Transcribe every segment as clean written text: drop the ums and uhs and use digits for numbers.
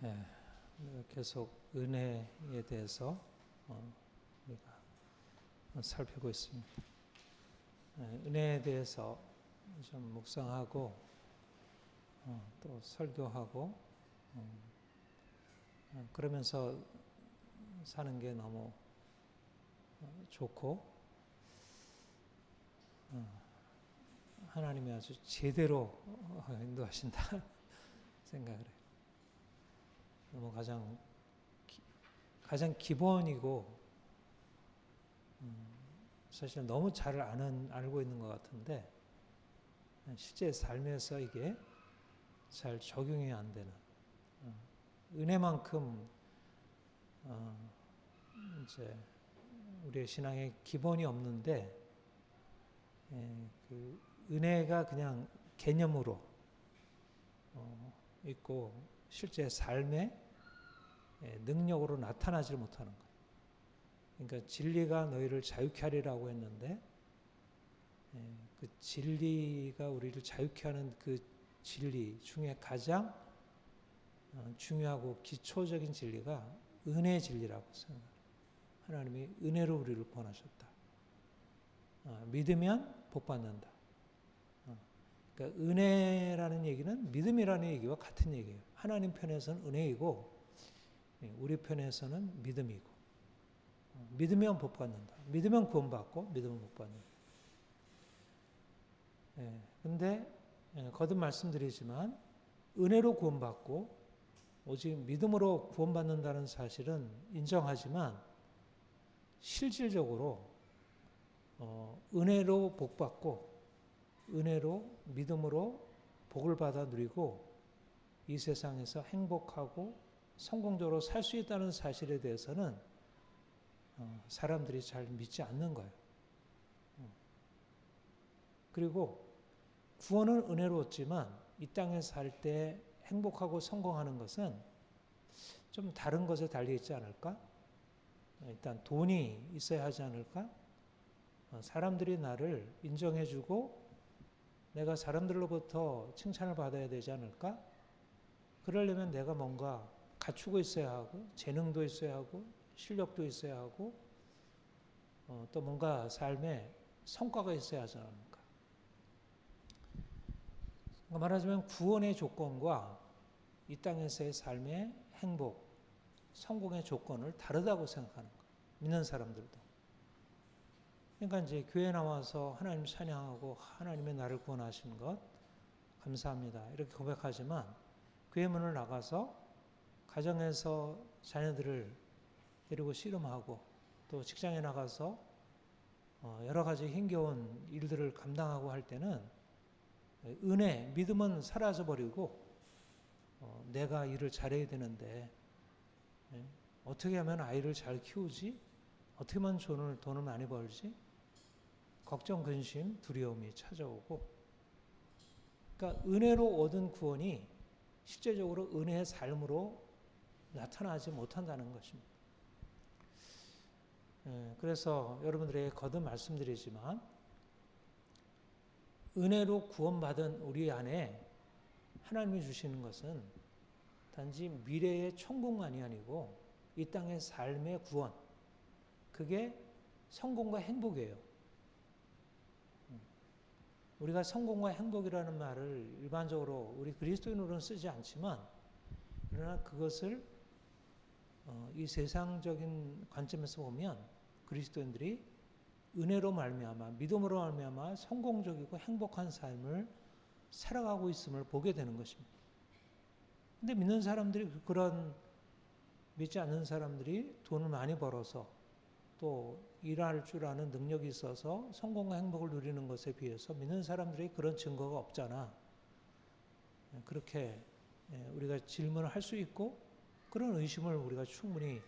예, 계속 은혜에 대해서 우리가 살피고 있습니다. 은혜에 대해서 좀 묵상하고 또 설교하고 그러면서 사는 게 너무 좋고 하나님이 아주 제대로 인도하신다 생각을 해요. 너무 가장 기본이고 사실 너무 잘 알고 있는 것 같은데 실제 삶에서 이게 잘 적용이 안 되는 은혜만큼 이제 우리의 신앙에 기본이 없는데 그 은혜가 그냥 개념으로 있고 실제 삶의 능력으로 나타나지 못하는 거예요. 그러니까 진리가 너희를 자유케 하리라고 했는데 그 진리가 우리를 자유케 하는 그 진리 중에 가장 중요하고 기초적인 진리가 은혜의 진리라고 생각해요. 하나님이 은혜로 우리를 구원하셨다. 믿으면 복받는다. 그러니까 은혜라는 얘기는 믿음이라는 얘기와 같은 얘기예요. 하나님 편에서는 은혜이고 우리 편에서는 믿음이고 믿으면 복받는다. 믿으면 구원받고 믿으면 복받는다. 근데 거듭 말씀드리지만 은혜로 구원받고 오직 믿음으로 구원받는다는 사실은 인정하지만 실질적으로 은혜로 복받고 은혜로 믿음으로 복을 받아 누리고 이 세상에서 행복하고 성공적으로 살 수 있다는 사실에 대해서는 사람들이 잘 믿지 않는 거예요. 그리고 구원은 은혜로웠지만 이 땅에 살 때 행복하고 성공하는 것은 좀 다른 것에 달려 있지 않을까? 일단 돈이 있어야 하지 않을까? 사람들이 나를 인정해주고 내가 사람들로부터 칭찬을 받아야 되지 않을까? 그러려면 내가 뭔가 갖추고 있어야 하고 재능도 있어야 하고 실력도 있어야 하고 또 뭔가 삶에 성과가 있어야 하지 않을까? 말하자면 구원의 조건과 이 땅에서의 삶의 행복, 성공의 조건을 다르다고 생각하는 거예요. 믿는 사람들도. 그러니까 이제 교회 나와서 하나님 찬양하고 하나님의 나를 구원하신 것 감사합니다. 이렇게 고백하지만 교회 문을 나가서 가정에서 자녀들을 데리고 씨름하고 또 직장에 나가서 여러 가지 힘겨운 일들을 감당하고 할 때는 은혜, 믿음은 사라져버리고 내가 일을 잘해야 되는데 어떻게 하면 아이를 잘 키우지? 어떻게 하면 돈을 많이 벌지? 걱정, 근심, 두려움이 찾아오고 그러니까 은혜로 얻은 구원이 실제적으로 은혜의 삶으로 나타나지 못한다는 것입니다. 그래서 여러분들에게 거듭 말씀드리지만 은혜로 구원받은 우리 안에 하나님이 주시는 것은 단지 미래의 천국만이 아니고 이 땅의 삶의 구원, 그게 성공과 행복이에요. 우리가 성공과 행복이라는 말을 일반적으로 우리 그리스도인으로는 쓰지 않지만 그러나 그것을 이 세상적인 관점에서 보면 그리스도인들이 은혜로 말미암아 믿음으로 말미암아 성공적이고 행복한 삶을 살아가고 있음을 보게 되는 것입니다. 근데 믿는 사람들이 그런 믿지 않는 사람들이 돈을 많이 벌어서 또 일할 줄 아는 능력이 있어서 성공과 행복을 누리는 것에 비해서 믿는 사람들이 그런 증거가 없잖아. 그렇게 우리가 질문을 할 수 있고 그런 의심을 우리가 충분히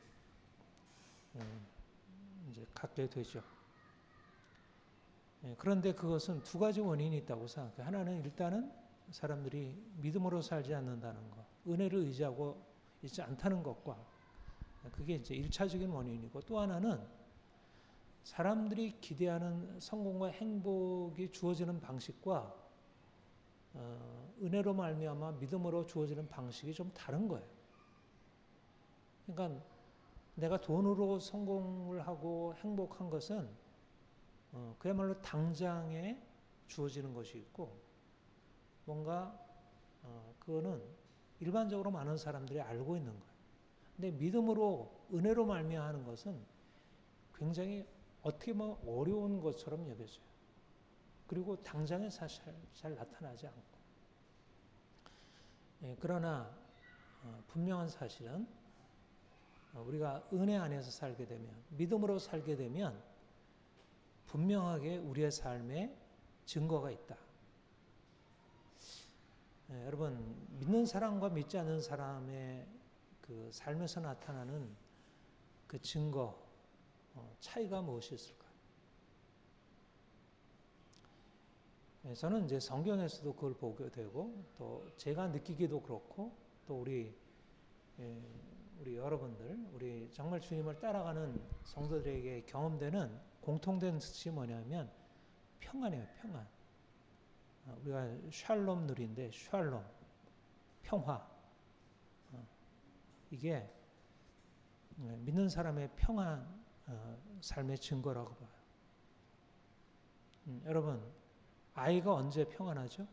이제 갖게 되죠. 그런데 그것은 두 가지 원인이 있다고 생각해요. 하나는 일단은 사람들이 믿음으로 살지 않는다는 것, 은혜를 의지하고 있지 않다는 것과 그게 이제 1차적인 원인이고 또 하나는 사람들이 기대하는 성공과 행복이 주어지는 방식과 은혜로 말미암아 믿음으로 주어지는 방식이 좀 다른 거예요. 그러니까 내가 돈으로 성공을 하고 행복한 것은 그야말로 당장에 주어지는 것이 있고, 뭔가 그거는 일반적으로 많은 사람들이 알고 있는 거예요. 근데 믿음으로 은혜로 말미암는 것은 굉장히 어떻게 보면 어려운 것처럼 여겨져요. 그리고 당장에 사실 잘 나타나지 않고. 그러나 분명한 사실은 우리가 은혜 안에서 살게 되면, 믿음으로 살게 되면 분명하게 우리의 삶에 증거가 있다. 여러분, 믿는 사람과 믿지 않는 사람의 그 삶에서 나타나는 그 증거, 차이가 무엇이 있을까요? 저는 이제 성경에서도 그걸 보게 되고, 또 제가 느끼기도 그렇고, 또 우리 여러분들, 우리 정말 주님을 따라가는 성도들에게 경험되는 공통된 뜻이 뭐냐면 평안이에요, 평안. 우리가 샬롬 누리인데, 샬롬, 평화. 이게 믿는 사람의 평안, 삶의 증거라고 봐요. 여러분, 아이가 언제 평안하죠?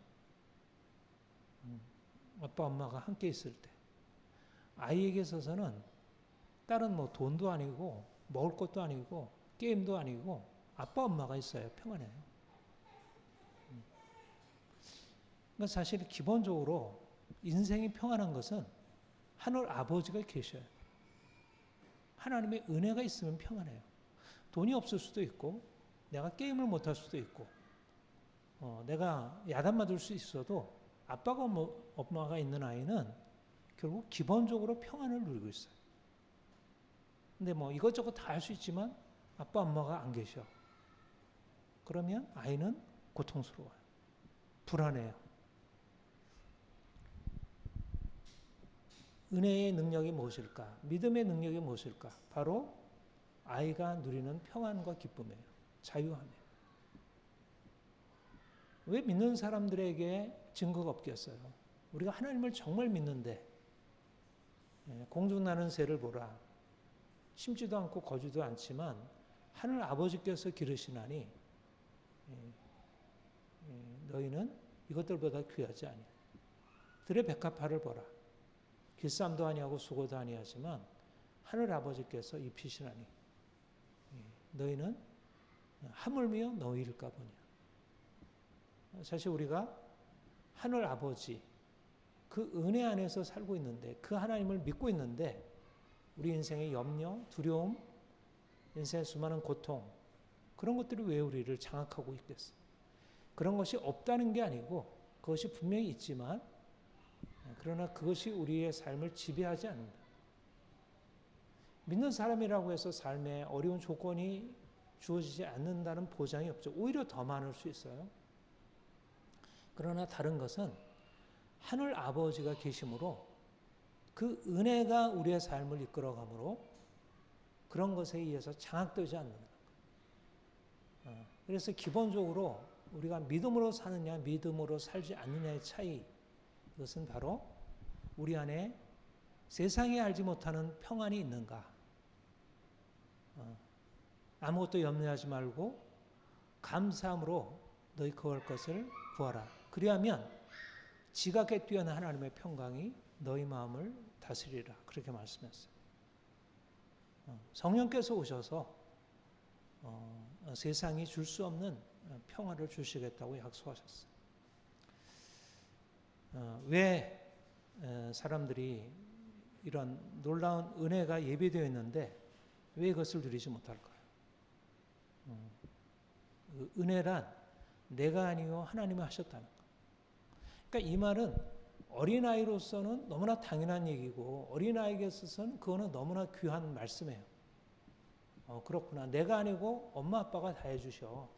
아빠, 엄마가 함께 있을 때. 아이에게 있어서는 다른 뭐 돈도 아니고, 먹을 것도 아니고, 게임도 아니고, 아빠, 엄마가 있어야 평안해요. 그러니까 사실 기본적으로 인생이 평안한 것은 하늘 아버지가 계셔요. 하나님의 은혜가 있으면 평안해요. 돈이 없을 수도 있고, 내가 게임을 못할 수도 있고, 내가 야단 맞을 수 있어도 아빠가 엄마가 있는 아이는 결국 기본적으로 평안을 누리고 있어요. 근데 뭐 이것저것 다 할 수 있지만 아빠 엄마가 안 계셔. 그러면 아이는 고통스러워요. 불안해요. 은혜의 능력이 무엇일까? 믿음의 능력이 무엇일까? 바로 아이가 누리는 평안과 기쁨이에요. 자유함이에요. 왜 믿는 사람들에게 증거가 없겠어요? 우리가 하나님을 정말 믿는데, 공중나는 새를 보라. 심지도 않고 거주도 않지만 하늘 아버지께서 기르시나니 너희는 이것들보다 귀하지 아니하니. 들의 백합화를 보라. 길쌈도 아니하고 수고도 아니하지만 하늘 아버지께서 입히시나니 너희는 하물며 너희일까 보냐. 사실 우리가 하늘 아버지, 그 은혜 안에서 살고 있는데, 그 하나님을 믿고 있는데, 우리 인생의 염려, 두려움, 인생의 수많은 고통, 그런 것들이 왜 우리를 장악하고 있겠어요? 그런 것이 없다는 게 아니고 그것이 분명히 있지만, 그러나 그것이 우리의 삶을 지배하지 않는다. 믿는 사람이라고 해서 삶에 어려운 조건이 주어지지 않는다는 보장이 없죠. 오히려 더 많을 수 있어요. 그러나 다른 것은 하늘 아버지가 계심으로 그 은혜가 우리의 삶을 이끌어가므로 그런 것에 의해서 장악되지 않는다. 그래서 기본적으로 우리가 믿음으로 사느냐 믿음으로 살지 않느냐의 차이, 그것은 바로 우리 안에 세상에 알지 못하는 평안이 있는가. 아무것도 염려하지 말고 감사함으로 너희 구할 것을 구하라. 그리하면 지각에 뛰어난 하나님의 평강이 너희 마음을 다스리라. 그렇게 말씀했어요. 성령께서 오셔서 세상이 줄 수 없는 평화를 주시겠다고 약속하셨어요. 왜 사람들이 이런 놀라운 은혜가 예비되어 있는데 왜 이것을 누리지 못할까요? 은혜란 내가 아니요 하나님이 하셨다는 것. 그러니까 이 말은 어린아이로서는 너무나 당연한 얘기고, 어린아이에게 있어서는 그거는 너무나 귀한 말씀이에요. 그렇구나. 내가 아니고 엄마 아빠가 다 해주셔.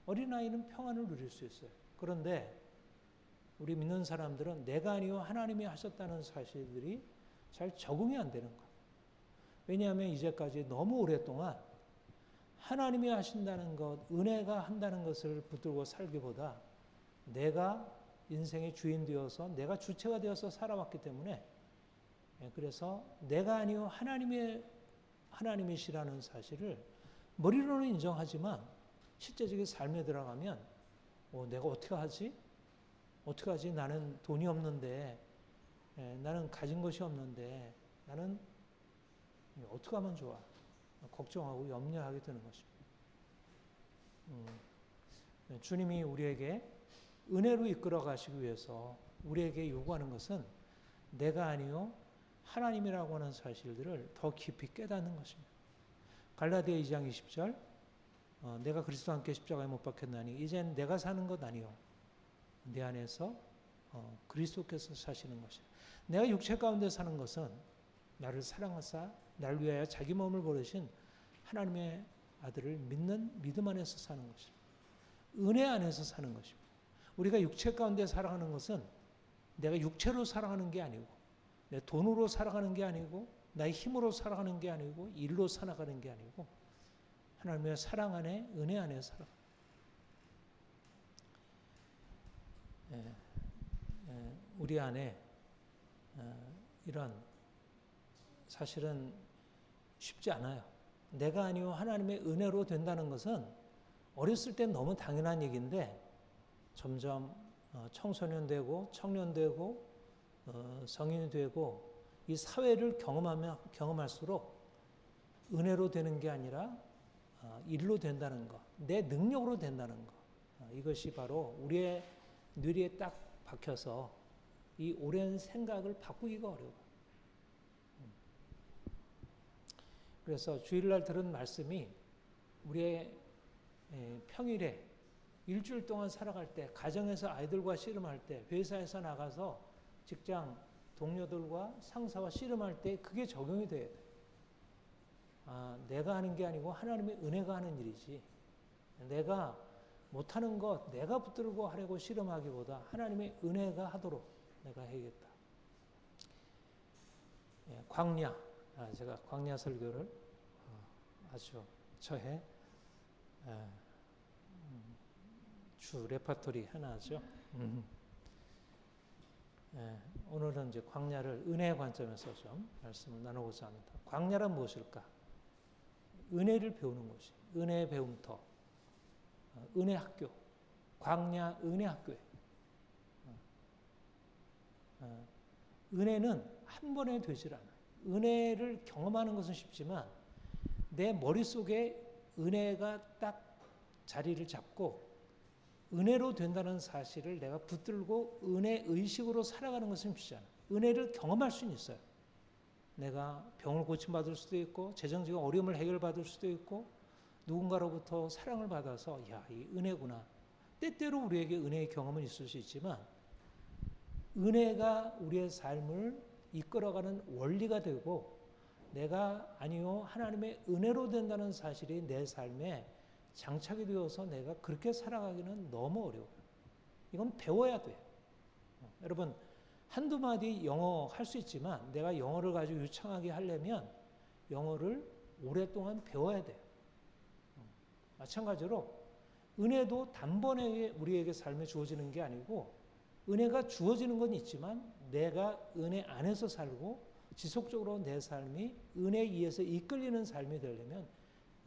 어린아이는 평안을 누릴 수 있어요. 그런데 우리 믿는 사람들은 내가 아니요 하나님이 하셨다는 사실들이 잘 적응이 안 되는 거예요. 왜냐하면 이제까지 너무 오랫동안 하나님이 하신다는 것, 은혜가 한다는 것을 붙들고 살기보다 내가 인생의 주인 되어서 내가 주체가 되어서 살아왔기 때문에 그래서 내가 아니요 하나님이시라는 사실을 머리로는 인정하지만 실제적인 삶에 들어가면 내가 어떻게 하지? 어떻게 하지? 나는 돈이 없는데, 나는 가진 것이 없는데, 나는 어떻게 하면 좋아? 걱정하고 염려하게 되는 것입니다. 주님이 우리에게 은혜로 이끌어 가시기 위해서 우리에게 요구하는 것은 내가 아니요 하나님이라고 하는 사실들을 더 깊이 깨닫는 것입니다. 갈라디아 2장 20절 내가 그리스도와 함께 십자가에 못 박혔나니 이젠 내가 사는 것 아니요 내 안에서 그리스도께서 사시는 것이다. 내가 육체 가운데 사는 것은 나를 사랑하사 나를 위하여 자기 몸을 버리신 하나님의 아들을 믿는 믿음 안에서 사는 것입니다. 은혜 안에서 사는 것입니다. 우리가 육체 가운데 살아가는 것은 내가 육체로 살아가는 게 아니고 내 돈으로 살아가는 게 아니고 나의 힘으로 살아가는 게 아니고 일로 살아가는 게 아니고 하나님의 사랑 안에 은혜 안에 살아가. 우리 안에 이런 사실은 쉽지 않아요. 내가 아니요 하나님의 은혜로 된다는 것은 어렸을 땐 너무 당연한 얘기인데 점점 청소년 되고 청년 되고 성인이 되고 이 사회를 경험할수록 은혜로 되는 게 아니라 일로 된다는 것, 내 능력으로 된다는 것, 이것이 바로 우리의 뇌리에 딱 박혀서 이 오랜 생각을 바꾸기가 어려워요. 그래서 주일날 들은 말씀이 우리의 평일에 일주일 동안 살아갈 때, 가정에서 아이들과 씨름할 때, 회사에서 나가서 직장 동료들과 상사와 씨름할 때 그게 적용이 돼야 돼. 내가 하는 게 아니고 하나님의 은혜가 하는 일이지. 내가 못하는 것, 내가 붙들고 하려고 씨름하기보다 하나님의 은혜가 하도록 내가 해야겠다. 광야, 제가 광야 설교를 아주 저의 주 레퍼토리 하나죠. 오늘은 이제 광야를 은혜의 관점에서 좀 말씀을 나누고자 합니다. 광야란 무엇일까? 은혜를 배우는 곳이, 은혜의 배움터, 은혜 학교, 광야 은혜 학교에. 은혜는 한 번에 되질 않아요. 은혜를 경험하는 것은 쉽지만 내 머릿속에 은혜가 딱 자리를 잡고 은혜로 된다는 사실을 내가 붙들고 은혜 의식으로 살아가는 것은 쉽지 않아요. 은혜를 경험할 수는 있어요. 내가 병을 고침받을 수도 있고 재정적인 어려움을 해결받을 수도 있고 누군가로부터 사랑을 받아서 이 은혜구나. 때때로 우리에게 은혜의 경험은 있을 수 있지만 은혜가 우리의 삶을 이끌어가는 원리가 되고 내가 아니요 하나님의 은혜로 된다는 사실이 내 삶에 장착이 되어서 내가 그렇게 살아가기는 너무 어려워요. 이건 배워야 돼요. 여러분 한두 마디 영어 할 수 있지만 내가 영어를 가지고 유창하게 하려면 영어를 오랫동안 배워야 돼요. 마찬가지로 은혜도 단번에 우리에게 삶에 주어지는 게 아니고 은혜가 주어지는 건 있지만 내가 은혜 안에서 살고 지속적으로 내 삶이 은혜에 의해서 이끌리는 삶이 되려면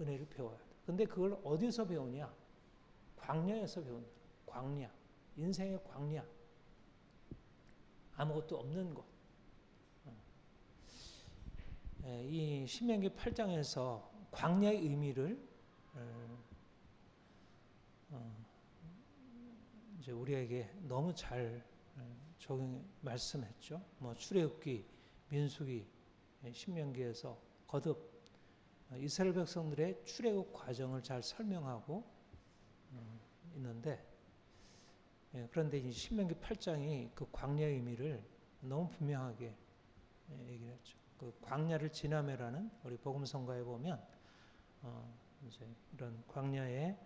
은혜를 배워야 돼. 근데 그걸 어디서 배우냐? 광야에서 배운다. 광야. 인생의 광야. 아무것도 없는 곳. 이 신명기 8장에서 광야의 의미를 이제 우리에게 너무 잘 말씀했죠. 출애굽기, 민수기, 신명기에서 거듭 이스라엘 백성들의 출애굽 과정을 잘 설명하고 있는데 그런데 이 신명기 8장이 그 광야의 의미를 너무 분명하게 얘기를 했죠. 그 광야를 지나매라는 우리 복음성가에 보면 이제 이런 광야의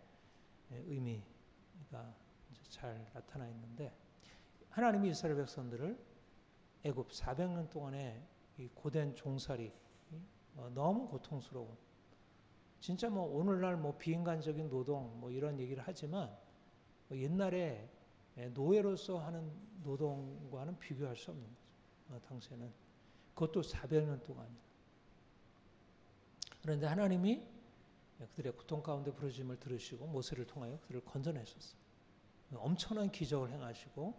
의미가 이제 잘 나타나 있는데 하나님이 이스라엘 백성들을 애굽 400년 동안의 이 고된 종살이 너무 고통스러운 진짜 오늘날 비인간적인 노동 이런 얘기를 하지만 옛날에 노예로서 하는 노동과는 비교할 수 없는 거죠. 당시에는 그것도 400년 동안이나. 그런데 하나님이 그들의 고통 가운데 부르짖음을 들으시고 모세를 통하여 그들을 건져내셨어요. 엄청난 기적을 행하시고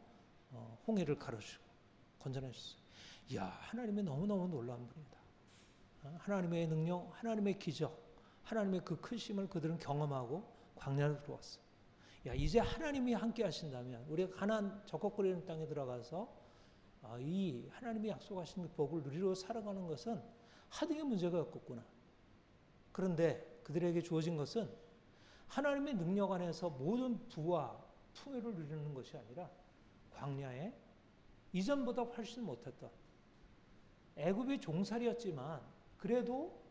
홍해를 가르시고 건져내셨어요. 이야, 하나님이 너무너무 놀라운 분이다. 하나님의 능력, 하나님의 기적, 하나님의 그 크심을 그들은 경험하고 광야로 들어왔어요. 야, 이제 하나님이 함께 하신다면 우리가 가나안 적국거리는 땅에 들어가서 이 하나님이 약속하신 복을 누리러 살아가는 것은 하등의 문제가 없겠구나. 그런데 그들에게 주어진 것은 하나님의 능력 안에서 모든 부와 풍요를 누리는 것이 아니라 광야에 이전보다 훨씬 못했던 애굽이 종살이였지만 그래도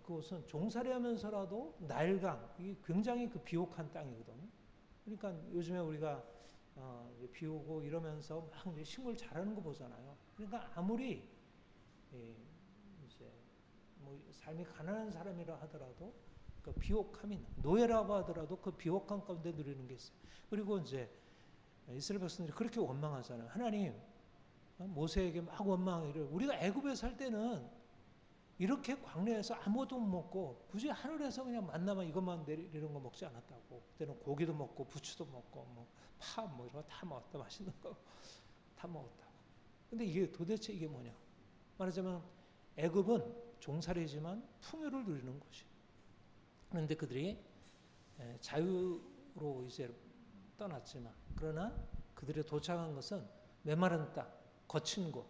그것은 종살이하면서라도 나일강, 이게 굉장히 그 비옥한 땅이거든요. 그러니까 요즘에 우리가 비 오고 이러면서 막 이제 식물 자라는 거 보잖아요. 그러니까 아무리 이제 뭐 삶이 가난한 사람이라 하더라도 그 비옥함이 노예라고 하더라도 그 비옥함 가운데 누리는 게 있어요. 그리고 이제 이스라엘 백성들이 그렇게 원망하잖아요. 하나님, 모세에게 막 원망하기를 우리가 애굽에 살 때는 이렇게 광야에서 아무것도 못 먹고 굳이 하늘에서 그냥 만나만 이것만 내리는 거 먹지 않았다고. 그때는 고기도 먹고 부추도 먹고 뭐 파 뭐 이런 거 다 먹었다. 맛있는 거 다 먹었다고. 근데 이게 도대체 이게 뭐냐? 말하자면 애굽은 종살이지만 풍요를 누리는 곳이. 그런데 그들이 자유로 이제 떠났지만 그러나 그들이 도착한 것은 메마른 땅, 거친 곳,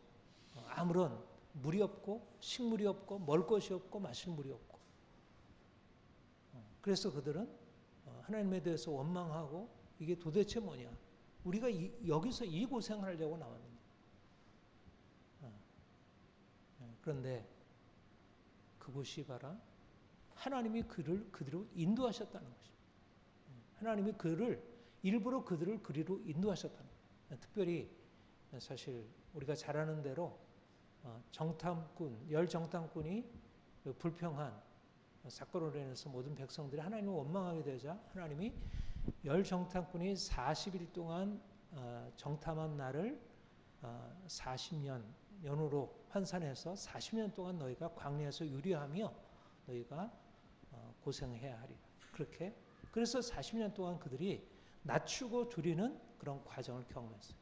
아무런 물이 없고 식물이 없고 먹을 것이 없고 마실 물이 없고. 그래서 그들은 하나님에 대해서 원망하고 이게 도대체 뭐냐? 우리가 여기서 이 고생하려고 나왔는데. 그런데 그곳이 바라 하나님이 그들을 인도하셨다는 것입니다. 하나님이 일부러 그들을 그리로 인도하셨다는 거예요. 특별히 사실 우리가 잘 아는 대로 열 정탐꾼이 불평한 사건으로 인해서 모든 백성들이 하나님을 원망하게 되자 하나님이 열 정탐꾼이 40일 동안 정탐한 날을 40년 연으로 환산해서 40년 동안 너희가 광야에서 유리하며 너희가 고생해야 하리라. 그렇게 그래서 40년 동안 그들이 낮추고 줄이는 그런 과정을 경험했어요.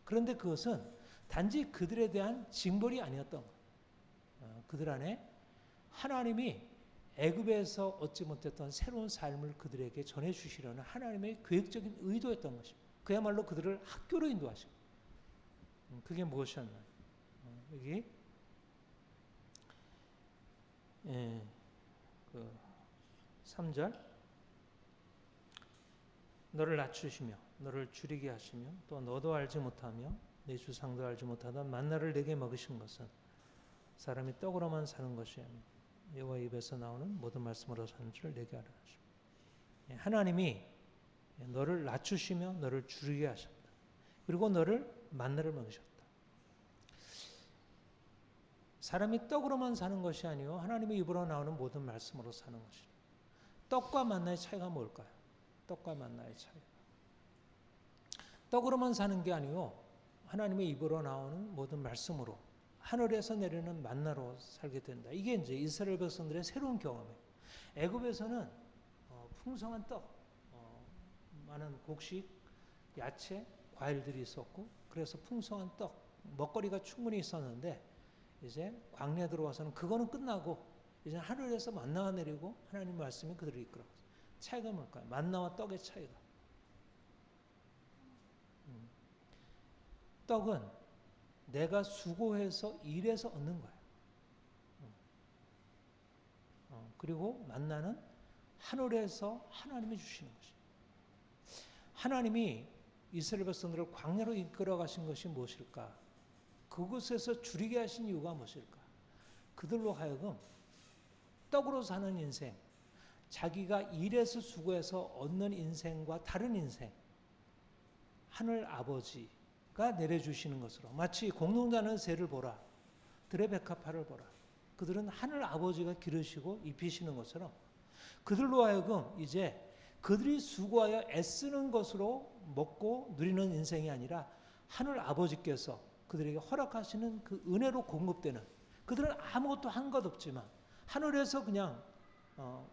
그런데 그것은 단지 그들에 대한 징벌이 아니었던 거예요. 그들 안에 하나님이 애굽에서 얻지 못했던 새로운 삶을 그들에게 전해주시려는 하나님의 계획적인 의도였던 것입니다. 그야말로 그들을 학교로 인도하시고. 그게 무엇이었나요? 여기 3절 너를 낮추시며 너를 줄이게 하시며 또 너도 알지 못하며 내 주상도 알지 못하던 만나를 내게 먹으신 것은 사람이 떡으로만 사는 것이 아니라 여호와 입에서 나오는 모든 말씀으로 사는 줄 내게 알아 하십니다. 하나님이 너를 낮추시며 너를 줄이게 하셨다. 그리고 너를 만나를 먹으셨다. 사람이 떡으로만 사는 것이 아니요 하나님의 입으로 나오는 모든 말씀으로 사는 것이다. 떡과 만나의 차이가 뭘까요? 떡과 만나의 차이. 떡으로만 사는 게 아니요 하나님의 입으로 나오는 모든 말씀으로 하늘에서 내리는 만나로 살게 된다. 이게 이제 이스라엘 백성들의 새로운 경험이에요. 애굽에서는 풍성한 떡, 많은 곡식, 야채, 과일들이 있었고 그래서 풍성한 떡, 먹거리가 충분히 있었는데 이제 광야에 들어와서는 그거는 끝나고 이제 하늘에서 만나가 내리고 하나님 말씀이 그들을 이끌어가요. 차이가 뭘까요? 만나와 떡의 차이가. 떡은 내가 수고해서 일해서 얻는 거예요. 그리고 만나는 하늘에서 하나님이 주시는 것이에요. 하나님이 이스라엘 백성들을 광야로 이끌어 가신 것이 무엇일까? 그곳에서 줄이게 하신 이유가 무엇일까? 그들로 하여금 떡으로 사는 인생, 자기가 일해서 수고해서 얻는 인생과 다른 인생, 하늘 아버지가 내려주시는 것으로 마치 공농자는 새를 보라, 들의 백합화를 보라. 그들은 하늘 아버지가 기르시고 입히시는 것처럼 그들로 하여금 이제 그들이 수고하여 애쓰는 것으로 먹고 누리는 인생이 아니라 하늘 아버지께서 그들에게 허락하시는 그 은혜로 공급되는, 그들은 아무것도 한 것 없지만 하늘에서 그냥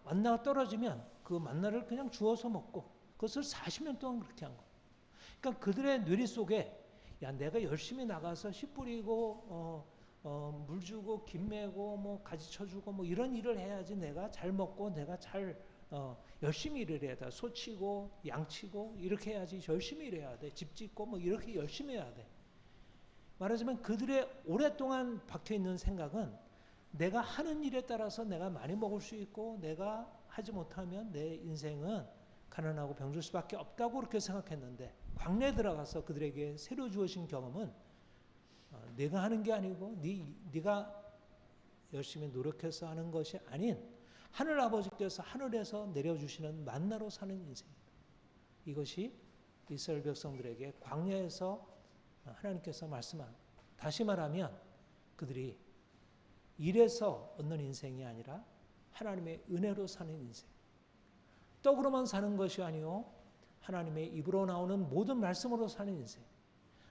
만나가 떨어지면 그 만나를 그냥 주워서 먹고 그것을 40년 동안 그렇게 한 거예요. 그러니까 그들의 뇌리 속에 야, 내가 열심히 나가서 씨 뿌리고 물 주고 김 매고 뭐 가지 쳐주고 뭐 이런 일을 해야지 내가 잘 먹고 내가 잘 열심히 일을 해야 돼. 소 치고 양 치고 이렇게 해야지 열심히 일해야 돼. 집 짓고 뭐 이렇게 열심히 해야 돼. 말하자면 그들의 오랫동안 박혀있는 생각은 내가 하는 일에 따라서 내가 많이 먹을 수 있고 내가 하지 못하면 내 인생은 가난하고 병들 수밖에 없다고 그렇게 생각했는데 광야에 들어가서 그들에게 새로 주어진 경험은 내가 하는 게 아니고 네가 열심히 노력해서 하는 것이 아닌 하늘 아버지께서 하늘에서 내려주시는 만나로 사는 인생입니다. 이것이 이스라엘 백성들에게 광야에서 하나님께서 말씀한, 다시 말하면 그들이 일에서 얻는 인생이 아니라 하나님의 은혜로 사는 인생, 떡으로만 사는 것이 아니요 하나님의 입으로 나오는 모든 말씀으로 사는 인생,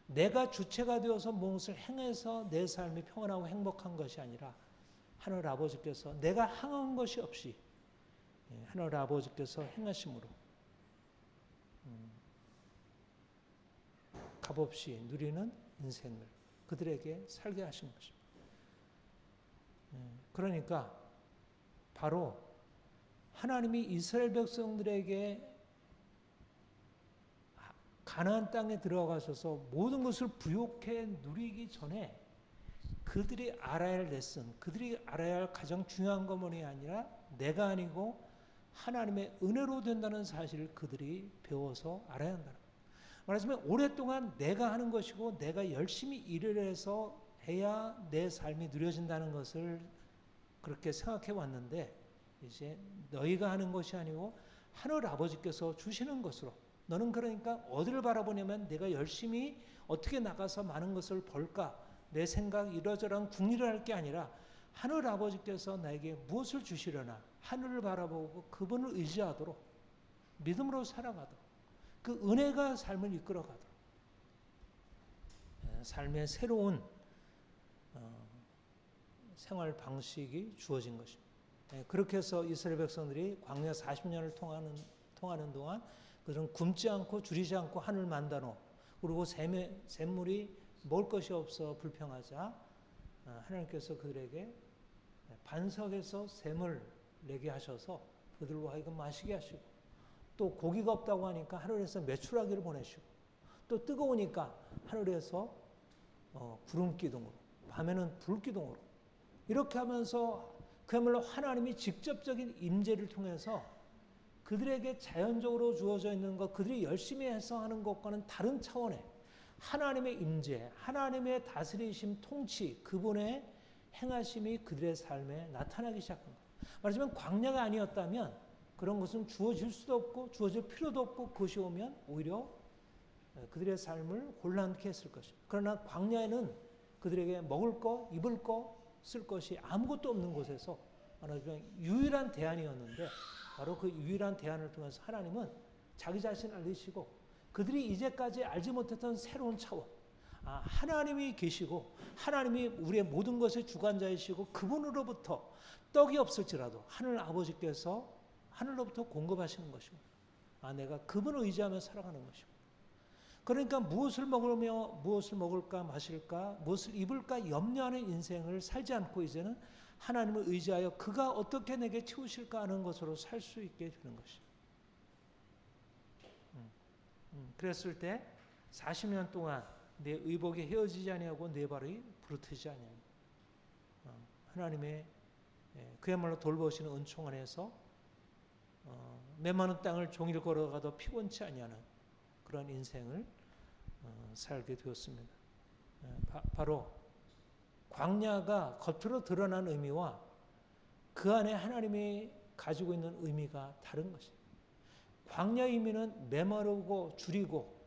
내가 주체가 되어서 무엇을 행해서 내 삶이 평안하고 행복한 것이 아니라 하늘 아버지께서 내가 행한 것이 없이 하늘 아버지께서 행하심으로 값없이 누리는 인생을 그들에게 살게 하신 것입니다. 그러니까 바로 하나님이 이스라엘 백성들에게 가나안 땅에 들어가셔서 모든 것을 부욕해 누리기 전에 그들이 알아야 할 레슨, 그들이 알아야 할 가장 중요한 것만이 아니라 내가 아니고 하나님의 은혜로 된다는 사실을 그들이 배워서 알아야 한다는 거예요. 말하자면 오랫동안 내가 하는 것이고 내가 열심히 일을 해서 해야 내 삶이 누려진다는 것을 그렇게 생각해 왔는데 이제 너희가 하는 것이 아니고 하늘 아버지께서 주시는 것으로, 너는 그러니까 어디를 바라보냐면 내가 열심히 어떻게 나가서 많은 것을 벌까, 내 생각 이러저러한 궁리를 할 게 아니라 하늘 아버지께서 나에게 무엇을 주시려나 하늘을 바라보고 그분을 의지하도록 믿음으로 살아가도록 그 은혜가 삶을 이끌어가도록 삶의 새로운 생활 방식이 주어진 것입니다. 그렇게 해서 이스라엘 백성들이 광야 40년을 통하는 동안 그들은 굶지 않고 줄이지 않고 하늘 만다노, 그리고 샘물이 먹을 것이 없어 불평하자 하나님께서 그들에게 반석에서 샘을 내게 하셔서 그들로 하여금 마시게 하시고, 또 고기가 없다고 하니까 하늘에서 메추라기를 보내시고, 또 뜨거우니까 하늘에서 구름 기둥으로, 밤에는 불 기둥으로, 이렇게 하면서 그야말로 하나님이 직접적인 임재를 통해서 그들에게 자연적으로 주어져 있는 것, 그들이 열심히 해서 하는 것과는 다른 차원의 하나님의 임재, 하나님의 다스리심, 통치, 그분의 행하심이 그들의 삶에 나타나기 시작한 것. 말하자면 광야가 아니었다면 그런 것은 주어질 수도 없고 주어질 필요도 없고 그것이 오면 오히려 그들의 삶을 곤란케 했을 것입니다. 그러나 광야에는 그들에게 먹을 거, 입을 거, 쓸 것이 아무것도 없는 곳에서 말하자면 유일한 대안이었는데 바로 그 유일한 대안을 통해서 하나님은 자기 자신을 알리시고 그들이 이제까지 알지 못했던 새로운 차원, 하나님이 계시고 하나님이 우리의 모든 것의 주관자이시고 그분으로부터 떡이 없을지라도 하늘 아버지께서 하늘로부터 공급하시는 것이고 내가 그분을 의지하며 살아가는 것이고, 그러니까 무엇을 먹으며 무엇을 먹을까 마실까 무엇을 입을까 염려하는 인생을 살지 않고 이제는 하나님을 의지하여 그가 어떻게 내게 채우실까 하는 것으로 살 수 있게 되는 것이죠. 그랬을 때 40년 동안 내 의복이 헤어지지 아니하고 내 발이 부르트지 아니하니 하나님의 그야말로 돌보시는 은총 안에서 메마른 땅을 종일 걸어가도 피곤치 아니하는 그런 인생을 살게 되었습니다. 바로 광야가 겉으로 드러난 의미와 그 안에 하나님이 가지고 있는 의미가 다른 것입니다. 광야의 의미는 메마르고 줄이고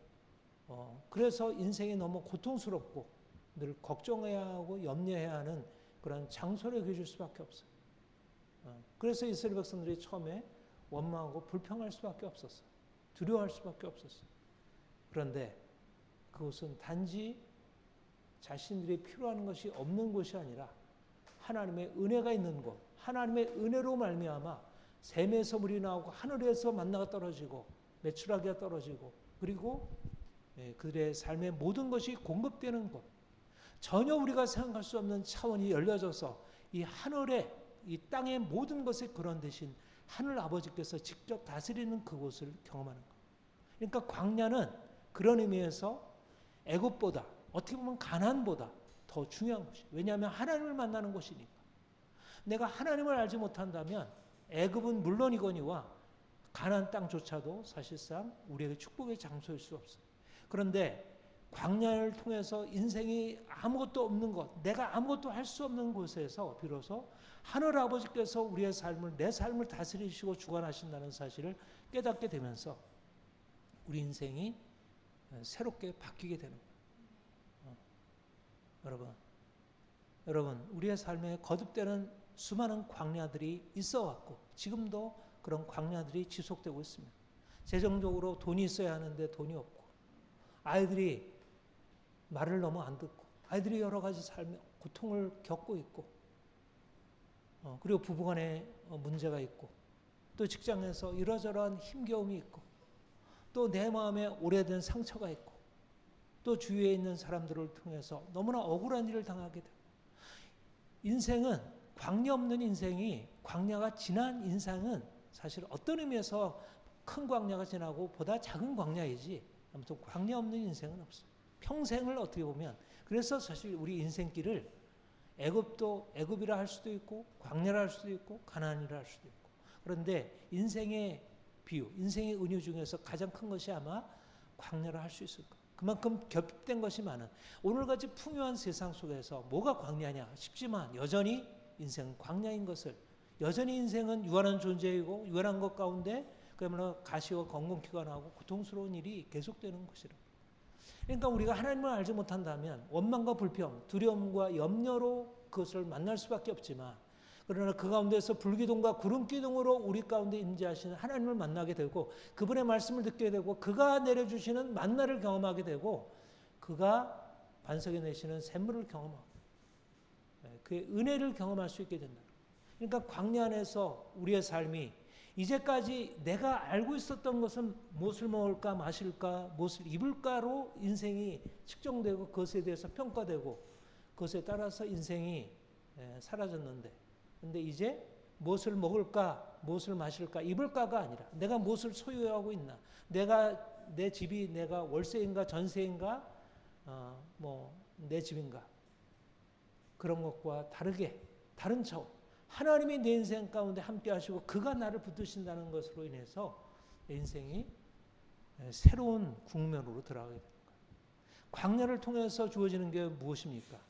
그래서 인생이 너무 고통스럽고 늘 걱정해야 하고 염려해야 하는 그런 장소를 해줄 수밖에 없어요. 그래서 이스라엘 백성들이 처음에 원망하고 불평할 수밖에 없었어요. 두려워할 수밖에 없었어요. 그런데 그것은 단지 자신들이 필요한 것이 없는 곳이 아니라 하나님의 은혜가 있는 곳, 하나님의 은혜로 말미암아 샘에서 물이 나오고 하늘에서 만나가 떨어지고 메추라기가 떨어지고 그리고 그들의 삶의 모든 것이 공급되는 곳, 전혀 우리가 생각할 수 없는 차원이 열려져서 이 하늘에 이 땅의 모든 것의 근원 대신 하늘 아버지께서 직접 다스리는 그곳을 경험하는 것. 그러니까 광야는 그런 의미에서 애굽보다 어떻게 보면 가나안보다 더 중요한 것이에요. 왜냐하면 하나님을 만나는 곳이니까. 내가 하나님을 알지 못한다면 애굽은 물론이거니와 가나안 땅조차도 사실상 우리에게 축복의 장소일 수 없어요. 그런데 광야를 통해서 인생이 아무것도 없는 곳, 내가 아무것도 할 수 없는 곳에서 비로소 하늘 아버지께서 우리의 삶을, 내 삶을 다스리시고 주관하신다는 사실을 깨닫게 되면서 우리 인생이 새롭게 바뀌게 되는 거예요. 여러분, 우리의 삶에 거듭되는 수많은 광야들이 있어 왔고 지금도 그런 광야들이 지속되고 있습니다. 재정적으로 돈이 있어야 하는데 돈이 없고, 아이들이 말을 너무 안 듣고, 아이들이 여러 가지 삶의 고통을 겪고 있고, 그리고 부부간에 문제가 있고, 또 직장에서 이러저러한 힘겨움이 있고, 또 내 마음에 오래된 상처가 있고, 또 주위에 있는 사람들을 통해서 너무나 억울한 일을 당하게 되고, 인생은 광야 없는 인생이, 광야가 지난 인생은 사실 어떤 의미에서 큰 광야가 지나고 보다 작은 광야이지, 아무튼 광야 없는 인생은 없어요. 평생을 어떻게 보면, 그래서 사실 우리 인생길을 애굽이라 할 수도 있고 광야라 할 수도 있고 가나안이라 할 수도 있고, 그런데 인생의 비유, 인생의 은유 중에서 가장 큰 것이 아마 광야라 할 수 있을 거예요. 그만큼 겹된 것이 많은, 오늘같이 풍요한 세상 속에서 뭐가 광야냐 싶지만 여전히 인생은 광야인 것을, 여전히 인생은 유한한 존재이고 유한한 것 가운데 그야말로 가시와 건곤기가 나고 고통스러운 일이 계속되는 것이라. 그러니까 우리가 하나님을 알지 못한다면 원망과 불평, 두려움과 염려로 그것을 만날 수밖에 없지만, 그러나 그 가운데서 불기둥과 구름기둥으로 우리 가운데 임재하시는 하나님을 만나게 되고 그분의 말씀을 듣게 되고 그가 내려주시는 만나를 경험하게 되고 그가 반석에 내시는 샘물을 경험하고 그의 은혜를 경험할 수 있게 된다. 그러니까 광야 안에서 우리의 삶이 이제까지 내가 알고 있었던 것은 무엇을 먹을까 마실까 무엇을 입을까로 인생이 측정되고 그것에 대해서 평가되고 그것에 따라서 인생이 사라졌는데, 근데 이제 무엇을 먹을까 무엇을 마실까 입을까가 아니라 내가 무엇을 소유하고 있나, 내 집이 내가 월세인가 전세인가 내 집인가, 그런 것과 다르게 다른 차원, 하나님이 내 인생 가운데 함께 하시고 그가 나를 붙드신다는 것으로 인해서 내 인생이 새로운 국면으로 들어가게 되는 거예요. 광야를 통해서 주어지는 게 무엇입니까?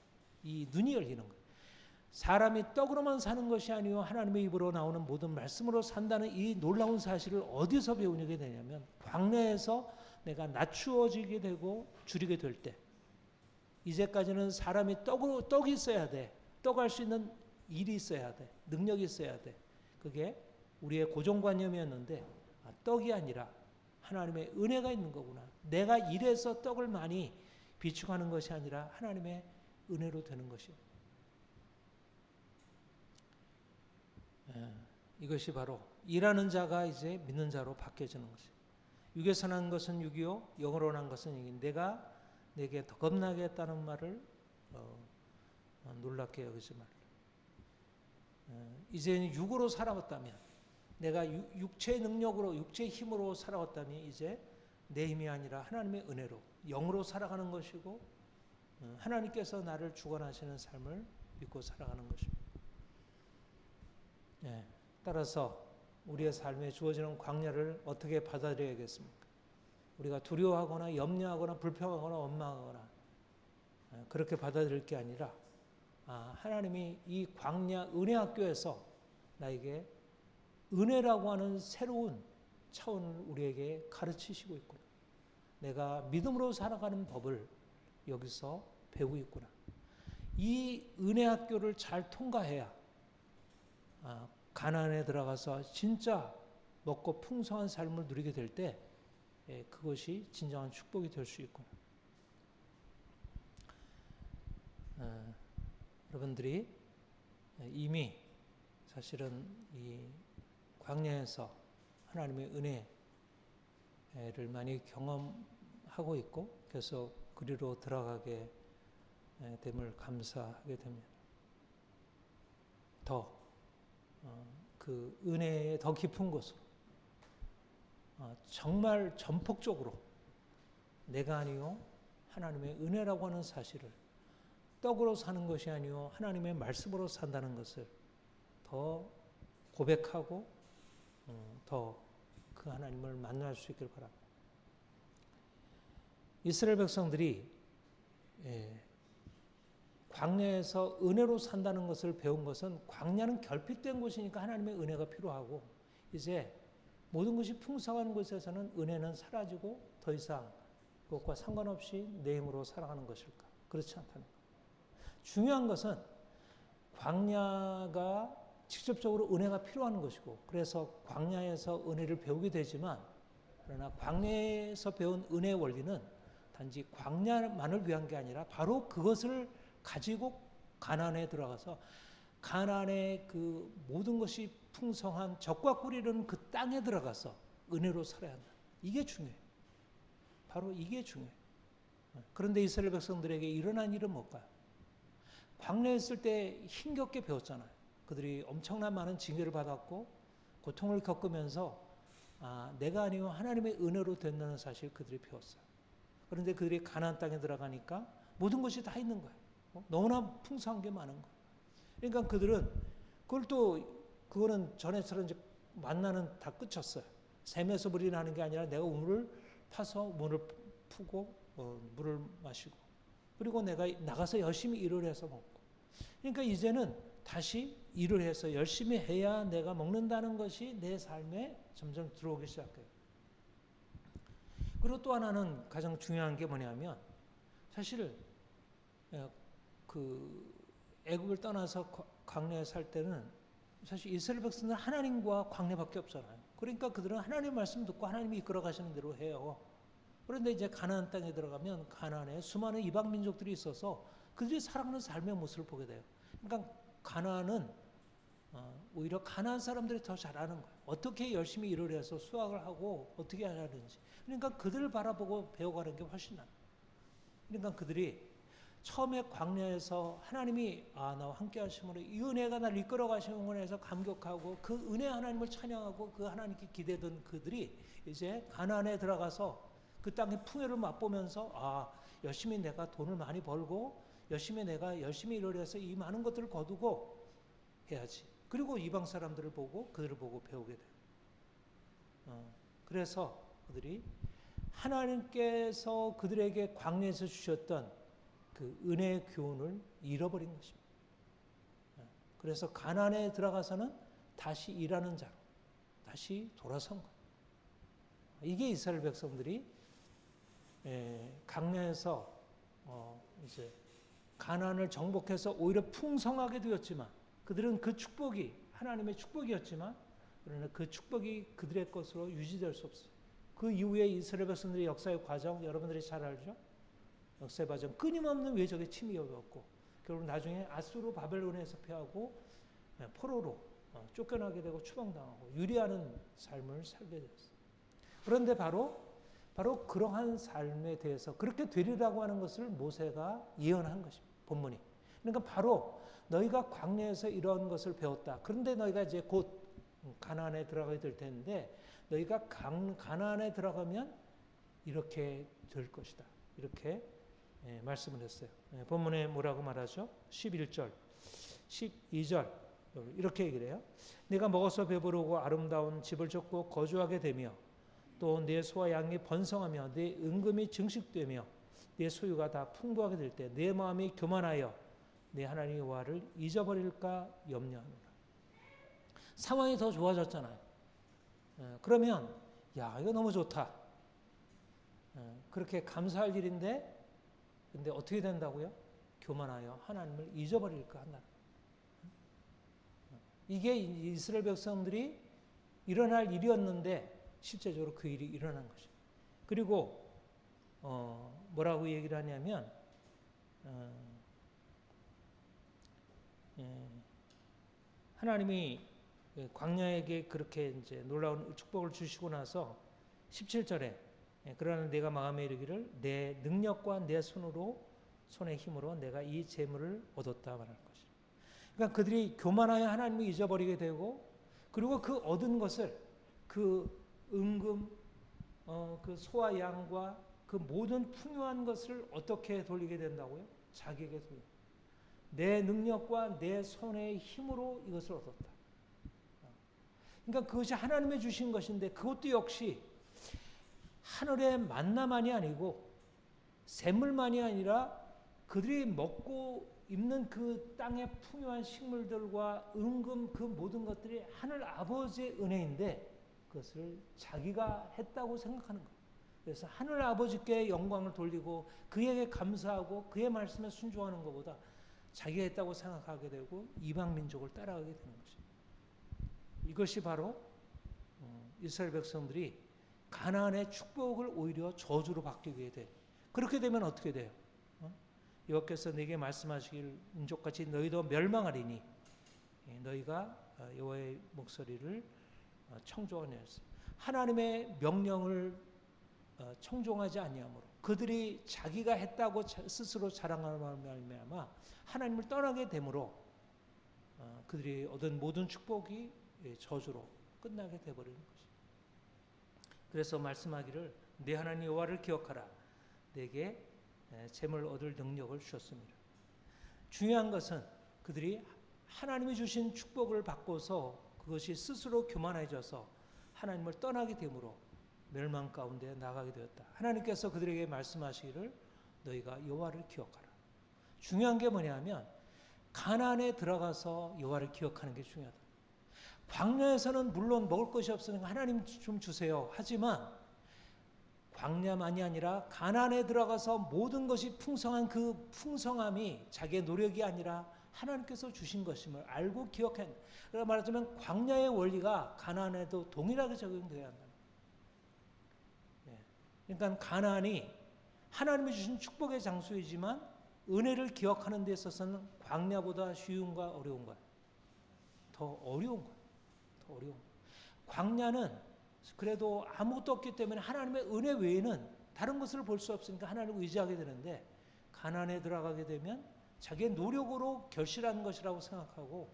이 눈이 열리는 거예요. 사람이 떡으로만 사는 것이 아니요 하나님의 입으로 나오는 모든 말씀으로 산다는 이 놀라운 사실을 어디서 배우게 되냐면 광야에서 내가 낮추어지게 되고 줄이게 될 때, 이제까지는 사람이 떡이 있어야 돼, 떡할 수 있는 일이 있어야 돼, 능력이 있어야 돼, 그게 우리의 고정관념이었는데 떡이 아니라 하나님의 은혜가 있는 거구나, 내가 일해서 떡을 많이 비축하는 것이 아니라 하나님의 은혜로 되는 것이요. 이것이 바로 일하는 자가 이제 믿는 자로 바뀌어지는 것이에요. 육에서 난 것은 육이요 영으로 난 것은 영이. 내가 내게 더 겁나게 했다는 말을 놀랍게 여기지 말라. 이제 육으로 살아왔다면, 내가 육체의 능력으로 육체의 힘으로 살아왔다면 이제 내 힘이 아니라 하나님의 은혜로 영으로 살아가는 것이고 하나님께서 나를 주관하시는 삶을 믿고 살아가는 것입니다. 따라서 우리의 삶에 주어지는 광야를 어떻게 받아들여야겠습니까? 우리가 두려워하거나 염려하거나 불평하거나 원망하거나 그렇게 받아들일 게 아니라 하나님이 이 광야 은혜 학교에서 나에게 은혜라고 하는 새로운 차원을 우리에게 가르치시고 있구나, 내가 믿음으로 살아가는 법을 여기서 배우고 있구나. 이 은혜 학교를 잘 통과해야 가나안에 들어가서 진짜 먹고 풍성한 삶을 누리게 될 때 그것이 진정한 축복이 될 수 있구나. 여러분들이 이미 사실은 이 광야에서 하나님의 은혜를 많이 경험하고 있고 계속 그리로 들어가게 됨을 감사하게 됩니다. 더 그 은혜의 더 깊은 곳으로 정말 전폭적으로 내가 아니요 하나님의 은혜라고 하는 사실을 떡으로 사는 것이 아니요 하나님의 말씀으로 산다는 것을 더 고백하고 더 그 하나님을 만날 수 있길 바랍니다. 이스라엘 백성들이 광야에서 은혜로 산다는 것을 배운 것은 광야는 결핍된 곳이니까 하나님의 은혜가 필요하고 이제 모든 것이 풍성한 곳에서는 은혜는 사라지고 더 이상 그것과 상관없이 내 힘으로 살아가는 것일까? 그렇지 않다는 것. 중요한 것은 광야가 직접적으로 은혜가 필요한 것이고 그래서 광야에서 은혜를 배우게 되지만 그러나 광야에서 배운 은혜의 원리는 단지 광야만을 위한 게 아니라 바로 그것을 가지고 가나안에 들어가서 가나안의 그 모든 것이 풍성한 젖과 꿀이 흐르는 그 땅에 들어가서 은혜로 살아야 한다. 이게 중요해요. 바로 이게 중요해요. 그런데 이스라엘 백성들에게 일어난 일은 뭘까요? 광야에 있을 때 힘겹게 배웠잖아요. 그들이 엄청난 많은 징계를 받았고 고통을 겪으면서 내가 아니요 하나님의 은혜로 된다는 사실 그들이 배웠어요. 그런데 그들이 가나안 땅에 들어가니까 모든 것이 다 있는 거예요. 너무나 풍성한 게 많은 거예요. 그러니까 그들은 그거는 전에처럼 이제 만나는 다 끝쳤어요. 샘에서 물이 나는 게 아니라 내가 우물을 파서 물을 푸고 물을 마시고 그리고 내가 나가서 열심히 일을 해서 먹고 그러니까 이제는 다시 일을 해서 열심히 해야 내가 먹는다는 것이 내 삶에 점점 들어오기 시작해요. 그리고 또 하나는 가장 중요한 게 뭐냐면 사실 그 애국을 떠나서 광야에 살 때는 사실 이스라엘 백성들은 하나님과 광야밖에 없잖아요. 그러니까 그들은 하나님의 말씀 듣고 하나님이 이끌어 가시는 대로 해요. 그런데 이제 가나안 땅에 들어가면 가나안에 수많은 이방 민족들이 있어서 그들이 살아가는 삶의 모습을 보게 돼요. 그러니까 가나안은 오히려 가나안 사람들이 더 잘 아는 거예요. 어떻게 열심히 일을 해서 수확을 하고 어떻게 해야 하는지. 그러니까 그들을 바라보고 배워가는 게 훨씬 나아요. 그러니까 그들이 처음에 광야에서 하나님이 나와 함께 하심으로 이 은혜가 나를 이끌어 가시는 해서 감격하고 그 은혜 하나님을 찬양하고 그 하나님께 기대던 그들이 이제 가나안에 들어가서 그 땅의 풍요를 맛보면서 열심히 내가 돈을 많이 벌고 내가 열심히 일을 해서 이 많은 것들을 거두고 해야지. 그리고 이방 사람들을 보고 그들을 보고 배우게 돼요. 그래서 그들이 하나님께서 그들에게 광야에서 주셨던 그 은혜의 교훈을 잃어버린 것입니다. 그래서 가나안에 들어가서는 다시 일하는 자로 다시 돌아선 거예요. 이게 이스라엘 백성들이 광야에서 이제 가나안을 정복해서 오히려 풍성하게 되었지만 그들은 그 축복이 하나님의 축복이었지만 그러나 그 축복이 그들의 것으로 유지될 수 없어요. 그 이후에 이스라엘 백성들의 역사의 과정 여러분들이 잘 알죠? 역사의 과정 끊임없는 외적의 침입이었고 결국 나중에 아수르 바벨론에서 패하고 포로로 쫓겨나게 되고 추방당하고 유리하는 삶을 살게 되었어요. 그런데 바로 그러한 삶에 대해서 그렇게 되리라고 하는 것을 모세가 예언한 것입니다. 본문이. 그러니까 바로 너희가 광야에서 이런 것을 배웠다. 그런데 너희가 이제 곧 가나안에 들어가게 될 텐데 너희가 가나안에 들어가면 이렇게 될 것이다. 이렇게 말씀을 했어요. 본문에 뭐라고 말하죠? 11절, 12절 이렇게 얘기를 해요. 네가 먹어서 배부르고 아름다운 집을 쫓고 거주하게 되며 또 내 소와 양이 번성하며 내 은금이 증식되며 내 소유가 다 풍부하게 될 때 내 마음이 교만하여 내 하나님 여호와를 잊어버릴까 염려하노라. 상황이 더 좋아졌잖아요. 그러면 이거 너무 좋다. 그렇게 감사할 일인데 근데 어떻게 된다고요? 교만하여 하나님을 잊어버릴까 한다. 이게 이스라엘 백성들이 일어날 일이었는데 실제적으로 그 일이 일어난 것이죠. 그리고 뭐라고 얘기를 하냐면 하나님이 광야에게 그렇게 이제 놀라운 축복을 주시고 나서 17절에 그러나 내가 마음에 이르기를 내 능력과 내 손의 힘으로 내가 이 재물을 얻었다 말할 것이라. 그러니까 그들이 교만하여 하나님을 잊어버리게 되고 그리고 그 얻은 것을 그 은금 그 소와 양과 그 모든 풍요한 것을 어떻게 돌리게 된다고요? 자기에게 돌려. 내 능력과 내 손의 힘으로 이것을 얻었다. 그러니까 그것이 하나님의 주신 것인데 그것도 역시 하늘의 만나만이 아니고 샘물만이 아니라 그들이 먹고 입는 그 땅의 풍요한 식물들과 은금 그 모든 것들이 하늘 아버지의 은혜인데 그것을 자기가 했다고 생각하는 거예요. 그래서 하늘 아버지께 영광을 돌리고 그에게 감사하고 그의 말씀에 순종하는 것보다 자기가 했다고 생각하게 되고 이방 민족을 따라가게 되는 것입니다. 이것이 바로 이스라엘 백성들이 가나안의 축복을 오히려 저주로 바뀌게 돼. 그렇게 되면 어떻게 돼요? 여호와께서 내게 말씀하시길 민족같이 너희도 멸망하리니 너희가 여호와의 목소리를 청종하였어요. 하나님의 명령을 청종하지 아니하므로 그들이 자기가 했다고 스스로 자랑하는 말미암아 하나님을 떠나게 되므로 그들이 얻은 모든 축복이 저주로 끝나게 되어버리는 것이죠. 그래서 말씀하기를 내 하나님 여호와를 기억하라. 내게 재물 얻을 능력을 주셨습니다. 중요한 것은 그들이 하나님이 주신 축복을 받고서 그것이 스스로 교만해져서 하나님을 떠나게 되므로 멸망 가운데 나가게 되었다. 하나님께서 그들에게 말씀하시기를 너희가 여호와를 기억하라. 중요한 게 뭐냐면 가나안에 들어가서 여호와를 기억하는 게 중요하다. 광야에서는 물론 먹을 것이 없으니까 하나님 좀 주세요. 하지만 광야만이 아니라 가나안에 들어가서 모든 것이 풍성한 그 풍성함이 자기의 노력이 아니라 하나님께서 주신 것임을 알고 기억한. 그러니까 말하자면 광야의 원리가 가나안에도 동일하게 적용되어야 한다. 그러니까 가나안이 하나님이 주신 축복의 장소이지만 은혜를 기억하는 데 있어서는 광야보다 쉬운가 어려운가? 더 어려운 거예요. 더 어려운 거예요. 광야는 그래도 아무것도 없기 때문에 하나님의 은혜 외에는 다른 것을 볼 수 없으니까 하나님을 의지하게 되는데 가나안에 들어가게 되면 자기의 노력으로 결실한 것이라고 생각하고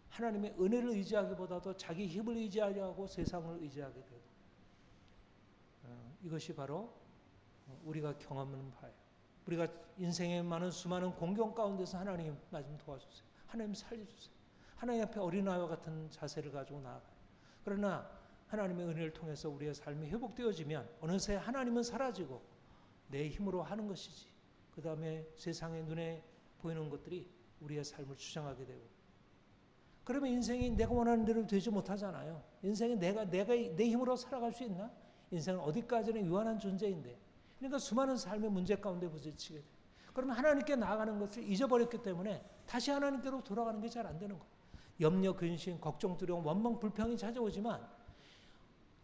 하나님의 은혜를 의지하기보다도 자기 힘을 의지하려고 세상을 의지하게 되고 이것이 바로 우리가 경험하는 바예요. 우리가 인생에 많은 수많은 공경 가운데서 하나님 나 좀 도와주세요. 하나님 살려주세요. 하나님 앞에 어린아이와 같은 자세를 가지고 나아가요. 그러나 하나님의 은혜를 통해서 우리의 삶이 회복되어지면 어느새 하나님은 사라지고 내 힘으로 하는 것이지. 그 다음에 세상의 눈에 보이는 것들이 우리의 삶을 주장하게 되고 그러면 인생이 내가 원하는 대로 되지 못하잖아요. 인생이 내가 내 힘으로 살아갈 수 있나? 인생은 어디까지는 유한한 존재인데 그러니까 수많은 삶의 문제 가운데 부딪히게 돼요. 그러면 하나님께 나아가는 것을 잊어버렸기 때문에 다시 하나님께로 돌아가는 게 잘 안 되는 거예요. 염려, 근심, 걱정, 두려움, 원망, 불평이 찾아오지만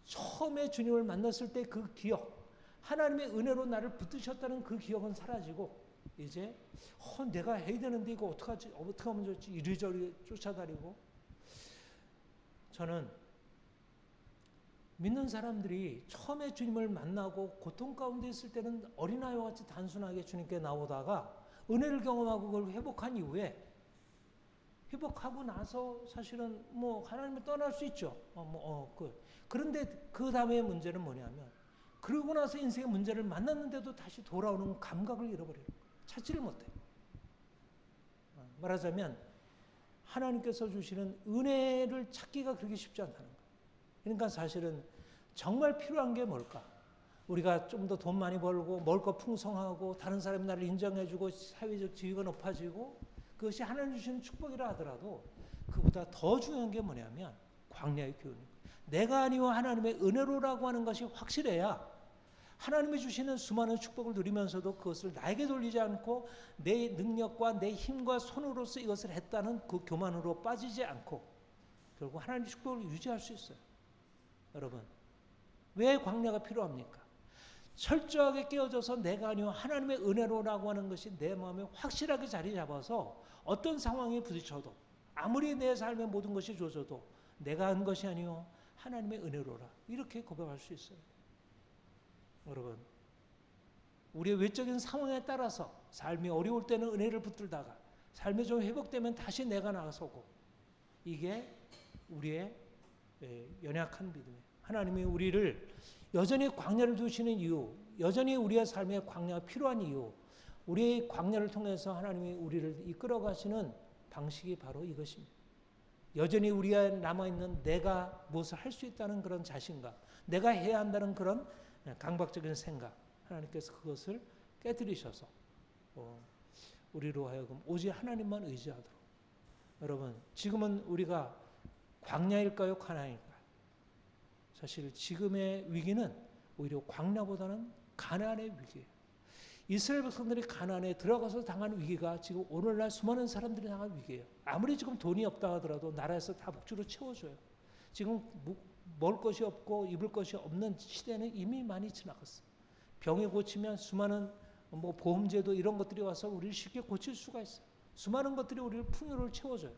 처음에 주님을 만났을 때 그 기억, 하나님의 은혜로 나를 붙드셨다는 그 기억은 사라지고 이제 내가 해야 되는데 이거 어떻게 하면 좋지? 이리저리 쫓아다니고 저는 믿는 사람들이 처음에 주님을 만나고 고통 가운데 있을 때는 어린아이와 같이 단순하게 주님께 나오다가 은혜를 경험하고 그걸 회복한 이후에 회복하고 나서 사실은 하나님을 떠날 수 있죠. 그런데 그 다음에 문제는 뭐냐면 그러고 나서 인생의 문제를 만났는데도 다시 돌아오는 감각을 잃어버려요. 찾지를 못해요. 말하자면 하나님께서 주시는 은혜를 찾기가 그렇게 쉽지 않다는 거예요. 그러니까 사실은 정말 필요한 게 뭘까? 우리가 좀 더 돈 많이 벌고 먹을 거 풍성하고 다른 사람이 나를 인정해주고 사회적 지위가 높아지고 그것이 하나님 주시는 축복이라 하더라도 그보다 더 중요한 게 뭐냐면 광야의 교훈입니다. 내가 아니고 하나님의 은혜로라고 하는 것이 확실해야 하나님이 주시는 수많은 축복을 누리면서도 그것을 나에게 돌리지 않고 내 능력과 내 힘과 손으로서 이것을 했다는 그 교만으로 빠지지 않고 결국 하나님의 축복을 유지할 수 있어요. 여러분, 왜 광야가 필요합니까? 철저하게 깨어져서 내가 아니요 하나님의 은혜로라고 하는 것이 내 마음에 확실하게 자리 잡아서 어떤 상황에 부딪혀도 아무리 내 삶의 모든 것이 좋아져도 내가 한 것이 아니요 하나님의 은혜로라 이렇게 고백할 수 있어요. 여러분, 우리의 외적인 상황에 따라서 삶이 어려울 때는 은혜를 붙들다가 삶이 좀 회복되면 다시 내가 나서고, 이게 우리의 연약한 믿음이에요. 하나님이 우리를 여전히 광야를 두시는 이유, 여전히 우리의 삶에 광야가 필요한 이유, 우리의 광야를 통해서 하나님이 우리를 이끌어 가시는 방식이 바로 이것입니다. 여전히 우리가 남아있는 내가 무엇을 할 수 있다는 그런 자신감, 내가 해야 한다는 그런 강박적인 생각, 하나님께서 그것을 깨뜨리셔서 우리로 하여금 오직 하나님만 의지하도록. 여러분, 지금은 우리가 광야일까요? 가나안일까요? 사실 지금의 위기는 오히려 광야보다는 가나안의 위기예요. 이스라엘 백성들이 가나안에 들어가서 당한 위기가 지금 오늘날 수많은 사람들이 당한 위기예요. 아무리 지금 돈이 없다 하더라도 나라에서 다 복주로 채워줘요. 지금 먹을 것이 없고 입을 것이 없는 시대는 이미 많이 지나갔어요. 병이 고치면 수많은 보험제도 이런 것들이 와서 우리를 쉽게 고칠 수가 있어요. 수많은 것들이 우리를 풍요를 채워줘요.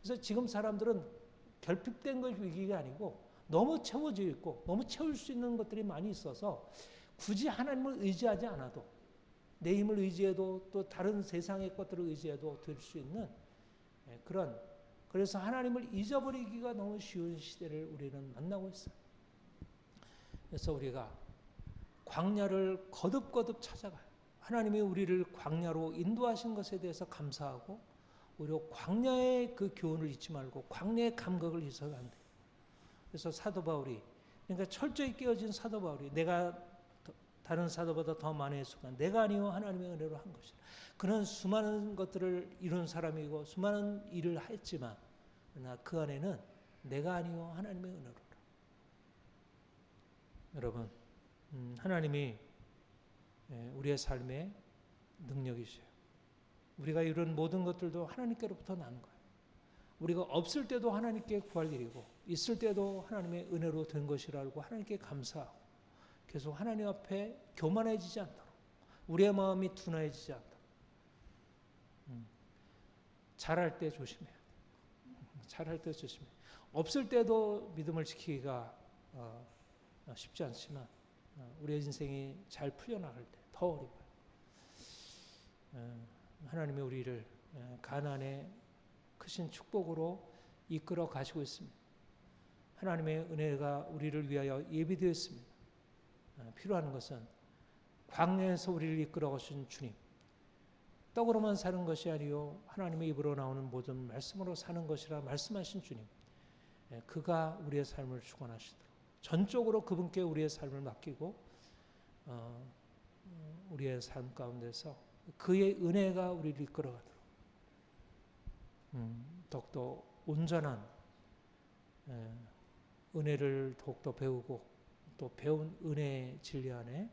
그래서 지금 사람들은 결핍된 것이 위기가 아니고 너무 채워져 있고 너무 채울 수 있는 것들이 많이 있어서 굳이 하나님을 의지하지 않아도, 내 힘을 의지해도 또 다른 세상의 것들을 의지해도 될 수 있는 그런, 그래서 하나님을 잊어버리기가 너무 쉬운 시대를 우리는 만나고 있어요. 그래서 우리가 광야를 거듭거듭 찾아가요. 하나님이 우리를 광야로 인도하신 것에 대해서 감사하고, 오히려 광야의 그 교훈을 잊지 말고 광야의 감각을 잊어서는 안 돼요. 그래서 사도 바울이, 그러니까 철저히 깨어진 사도 바울이, 내가 다른 사도보다 더 많이 했으나 내가 아니요 하나님의 은혜로 한 것이라. 그는 수많은 것들을 이룬 사람이고 수많은 일을 했지만 그러나 그 안에는 내가 아니요 하나님의 은혜로라. 여러분, 하나님이 우리의 삶의 능력이셔요. 우리가 이룬 모든 것들도 하나님께로부터 난 거예요. 우리가 없을 때도 하나님께 구할 일이고 있을 때도 하나님의 은혜로 된 것이라고 하나님께 감사하고, 계속 하나님 앞에 교만해지지 않도록, 우리의 마음이 둔해지지 않도록, 잘할 때 조심해야 돼. 잘할 때 조심해. 없을 때도 믿음을 지키기가 쉽지 않지만 우리의 인생이 잘 풀려나갈 때 더 어려워요. 하나님이 우리를 가나안의 크신 축복으로 이끌어 가시고 있습니다. 하나님의 은혜가 우리를 위하여 예비되어 있습니다. 필요한 것은 광야에서 우리를 이끌어 가신 주님, 떡으로만 사는 것이 아니요 하나님의 입으로 나오는 모든 말씀으로 사는 것이라 말씀하신 주님, 그가 우리의 삶을 주관하시도록 전적으로 그분께 우리의 삶을 맡기고 우리의 삶 가운데서 그의 은혜가 우리를 이끌어가도록 더욱더 온전한 은혜를 더욱더 배우고 또 배운 은혜의 진리 안에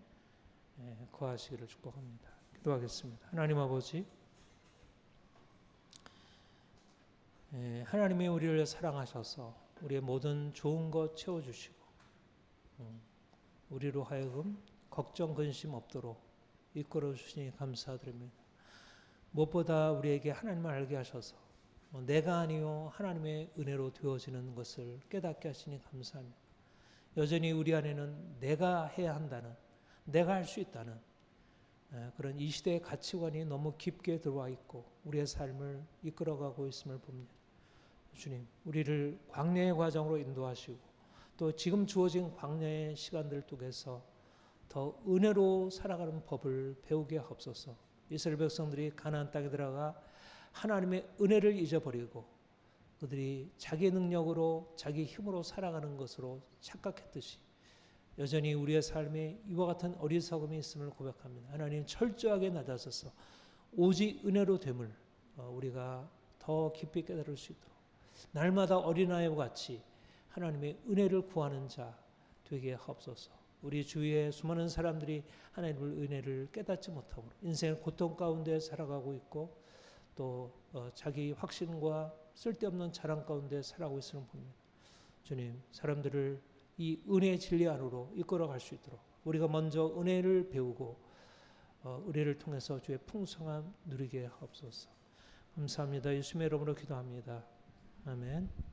거하시기를 축복합니다. 기도하겠습니다. 하나님 아버지, 하나님이 우리를 사랑하셔서 우리의 모든 좋은 것 채워주시고 우리로 하여금 걱정 근심 없도록 이끌어 주시니 감사드립니다. 무엇보다 우리에게 하나님을 알게 하셔서 내가 아니요 하나님의 은혜로 되어지는 것을 깨닫게 하시니 감사합니다. 여전히 우리 안에는 내가 해야 한다는, 내가 할 수 있다는 그런 이 시대의 가치관이 너무 깊게 들어와 있고 우리의 삶을 이끌어가고 있음을 봅니다. 주님, 우리를 광야의 과정으로 인도하시고 또 지금 주어진 광야의 시간들 속에서 더 은혜로 살아가는 법을 배우게 하옵소서. 이스라엘 백성들이 가나안 땅에 들어가 하나님의 은혜를 잊어버리고 그들이 자기 능력으로 자기 힘으로 살아가는 것으로 착각했듯이 여전히 우리의 삶에 이와 같은 어리석음이 있음을 고백합니다. 하나님, 철저하게 낮아서서 오직 은혜로 됨을 우리가 더 깊이 깨달을 수 있도록 날마다 어린아이와 같이 하나님의 은혜를 구하는 자 되게 하옵소서. 우리 주위에 수많은 사람들이 하나님의 은혜를 깨닫지 못하고 인생의 고통 가운데 살아가고 있고 또 자기 확신과 쓸데없는 자랑 가운데 살아가고 있음을 봅니다. 주님, 사람들을 이 은혜의 진리 안으로 이끌어갈 수 있도록 우리가 먼저 은혜를 배우고 은혜를 통해서 주의 풍성함 누리게 하옵소서. 감사합니다. 예수님의 이름으로 기도합니다. 아멘.